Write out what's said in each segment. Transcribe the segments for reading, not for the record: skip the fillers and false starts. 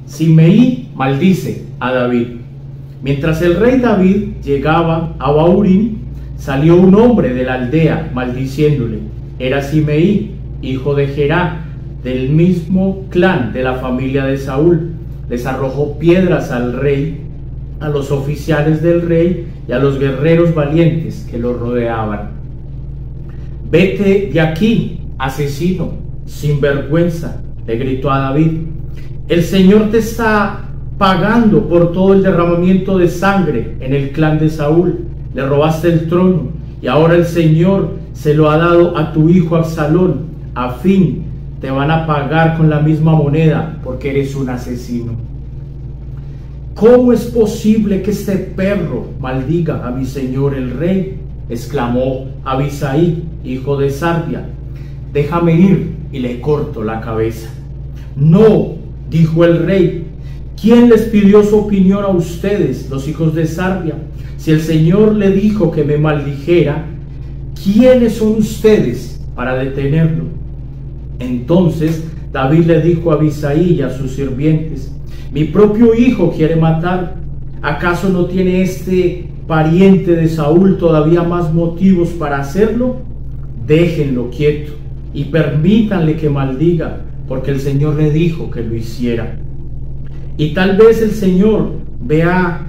Simei maldice a David. Mientras el rey David llegaba a Bahurim, salió un hombre de la aldea maldiciéndole. Era Simei, hijo de Gerá, del mismo clan de la familia de Saúl. Les arrojó piedras al rey, a los oficiales del rey y a los guerreros valientes que lo rodeaban. «Vete de aquí, asesino, sinvergüenza», le gritó a David. «El Señor te está pagando por todo el derramamiento de sangre en el clan de Saúl. Le robaste el trono y ahora el Señor se lo ha dado a tu hijo Absalón. A fin te van a pagar con la misma moneda porque eres un asesino». «¿Cómo es posible que este perro maldiga a mi señor el rey?», exclamó Abisai, hijo de Sarbia. «Déjame ir y le corto la cabeza». «No», dijo el rey. «¿Quién les pidió su opinión a ustedes, los hijos de Sarbia? Si el Señor le dijo que me maldijera, ¿quiénes son ustedes para detenerlo?». Entonces David le dijo a Abisai y a sus sirvientes: «Mi propio hijo quiere matar. ¿Acaso no tiene este pariente de Saúl todavía más motivos para hacerlo? Déjenlo quieto y permítanle que maldiga, porque el Señor le dijo que lo hiciera. Y tal vez el Señor vea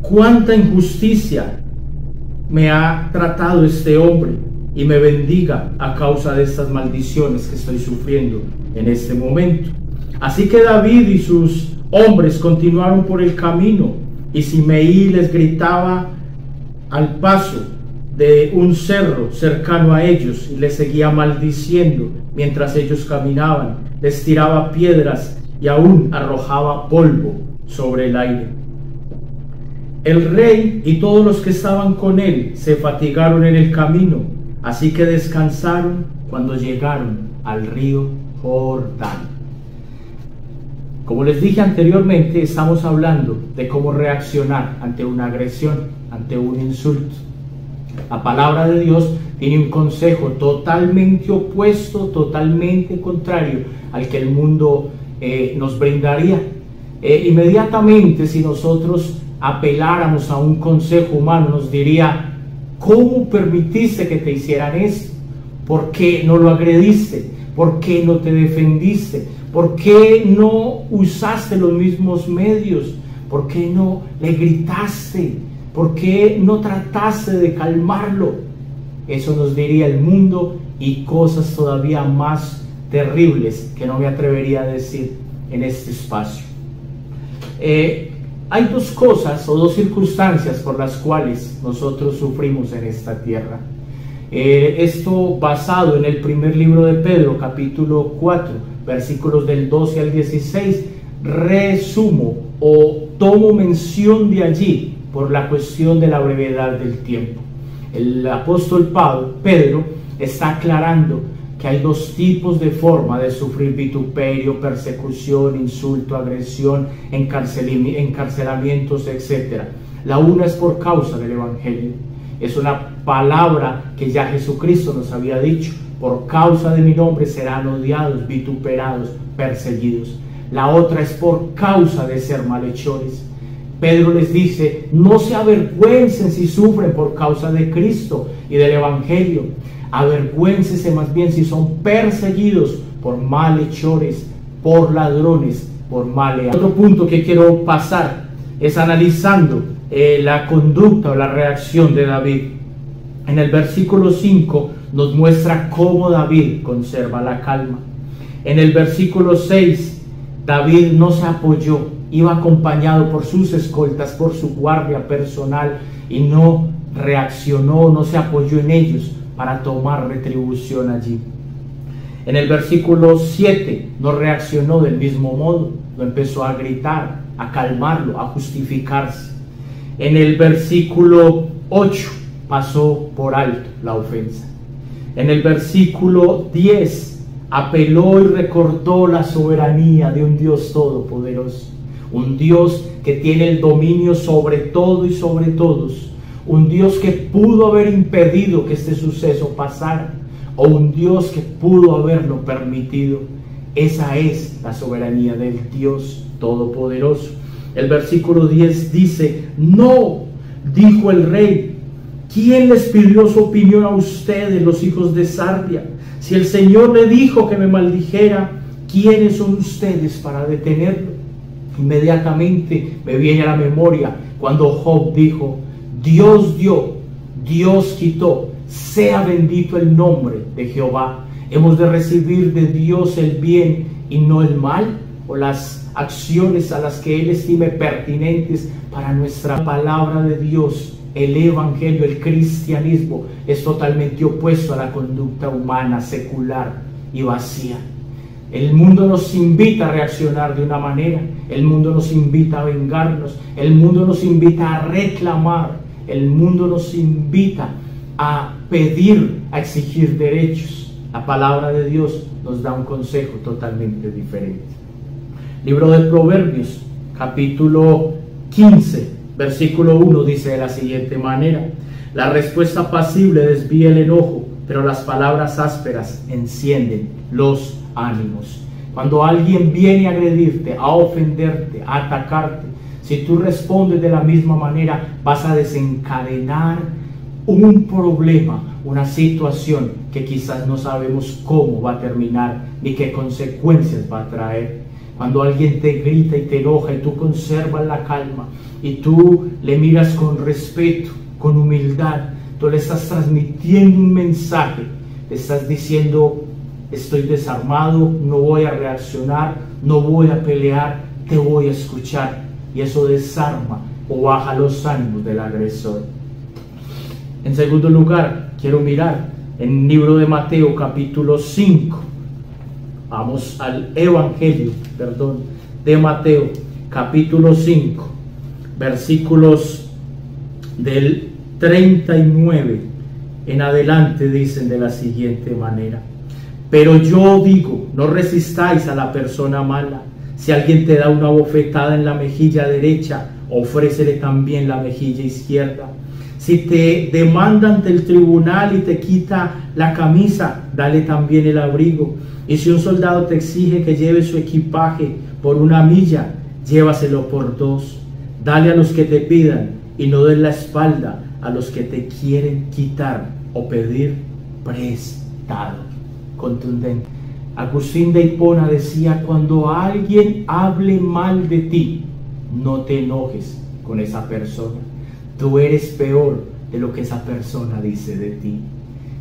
cuánta injusticia me ha tratado este hombre y me bendiga a causa de estas maldiciones que estoy sufriendo en este momento». Así que David y sus hombres continuaron por el camino, y Simei les gritaba al paso de un cerro cercano a ellos y les seguía maldiciendo mientras ellos caminaban. Les tiraba piedras y aún arrojaba polvo sobre el aire. El rey y todos los que estaban con él se fatigaron en el camino, así que descansaron cuando llegaron al río Jordán. Como les dije anteriormente, estamos hablando de cómo reaccionar ante una agresión, ante un insulto. La palabra de Dios tiene un consejo totalmente opuesto, totalmente contrario al que el mundo nos brindaría. Inmediatamente, si nosotros apeláramos a un consejo humano, nos diría: ¿cómo permitiste que te hicieran esto? ¿Por qué no lo agrediste? ¿Por qué no te defendiste? ¿Por qué no usaste los mismos medios? ¿Por qué no le gritaste? ¿Por qué no trataste de calmarlo? Eso nos diría el mundo, y cosas todavía más terribles que no me atrevería a decir en este espacio. Hay dos cosas o dos circunstancias por las cuales nosotros sufrimos en esta tierra. Esto basado en el primer libro de Pedro, capítulo 4, versículos del 12 al 16, resumo o tomo mención de allí por la cuestión de la brevedad del tiempo. El apóstol Pedro está aclarando que hay dos tipos de forma de sufrir vituperio, persecución, insulto, agresión, encarcelamientos, etc. La una es por causa del Evangelio. Es una palabra que ya Jesucristo nos había dicho: por causa de mi nombre serán odiados, vituperados, perseguidos. La otra es por causa de ser malhechores. Pedro les dice: no se avergüencen si sufren por causa de Cristo y del Evangelio. Avergüéncense más bien si son perseguidos por malhechores, por ladrones, por maleantes. Otro punto que quiero pasar es analizando la conducta o la reacción de David. En el versículo 5 nos muestra cómo David conserva la calma. En el versículo 6, David no se apoyó, iba acompañado por sus escoltas, por su guardia personal, y no reaccionó, no se apoyó en ellos para tomar retribución allí. En el versículo 7 no reaccionó del mismo modo, no empezó a gritar, a calmarlo, a justificarse. En el versículo 8 pasó por alto la ofensa. En el versículo 10 apeló y recordó la soberanía de un Dios todopoderoso, un Dios que tiene el dominio sobre todo y sobre todos, un Dios que pudo haber impedido que este suceso pasara, o un Dios que pudo haberlo permitido. Esa es la soberanía del Dios Todopoderoso. El versículo 10 dice: no, dijo el rey, ¿quién les pidió su opinión a ustedes, los hijos de Sarvia? Si el Señor le dijo que me maldijera, ¿quiénes son ustedes para detenerlo? Inmediatamente me viene a la memoria cuando Job dijo: Dios dio, Dios quitó, sea bendito el nombre de Jehová. Hemos de recibir de Dios el bien y no el mal, o las acciones a las que Él estime pertinentes para nuestra palabra de Dios. El evangelio, el cristianismo, es totalmente opuesto a la conducta humana, secular y vacía. El mundo nos invita a reaccionar de una manera, el mundo nos invita a vengarnos, el mundo nos invita a reclamar, el mundo nos invita a pedir, a exigir derechos. La palabra de Dios nos da un consejo totalmente diferente. Libro de Proverbios, capítulo 15, versículo 1 dice de la siguiente manera: la respuesta pasible desvía el enojo, pero las palabras ásperas encienden los ánimos. Cuando alguien viene a agredirte, a ofenderte, a atacarte, si tú respondes de la misma manera, vas a desencadenar un problema, una situación que quizás no sabemos cómo va a terminar ni qué consecuencias va a traer. Cuando alguien te grita y te enoja y tú conservas la calma y tú le miras con respeto, con humildad, tú le estás transmitiendo un mensaje, le estás diciendo: estoy desarmado, no voy a reaccionar, no voy a pelear, te voy a escuchar. Y eso desarma o baja los ánimos del agresor. En segundo lugar, quiero mirar en el libro de Mateo, capítulo 5. Vamos al Evangelio, de Mateo, capítulo 5, versículos del 39 en adelante, dicen de la siguiente manera: pero yo digo, no resistáis a la persona mala. Si alguien te da una bofetada en la mejilla derecha, ofrécele también la mejilla izquierda. Si te demanda ante el tribunal y te quita la camisa, dale también el abrigo. Y si un soldado te exige que lleve su equipaje por 1 milla, llévaselo por 2. Dale a los que te pidan y no des la espalda a los que te quieren quitar o pedir prestado. Contundente. Agustín de Hipona decía: cuando alguien hable mal de ti, no te enojes con esa persona. Tú eres peor de lo que esa persona dice de ti.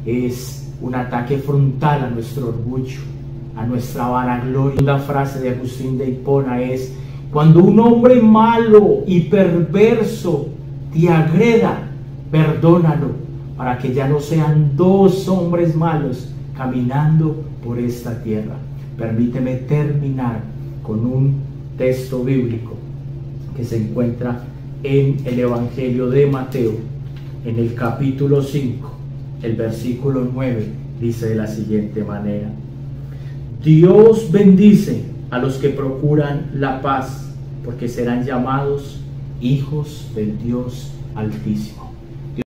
Es un ataque frontal a nuestro orgullo, a nuestra vanagloria. La frase de Agustín de Hipona es: cuando un hombre malo y perverso te agreda, perdónalo, para que ya no sean 2 hombres malos caminando por esta tierra. Permíteme terminar con un texto bíblico que se encuentra en el Evangelio de Mateo, en el capítulo 5, el versículo 9, dice de la siguiente manera: Dios bendice a los que procuran la paz, porque serán llamados hijos del Dios Altísimo.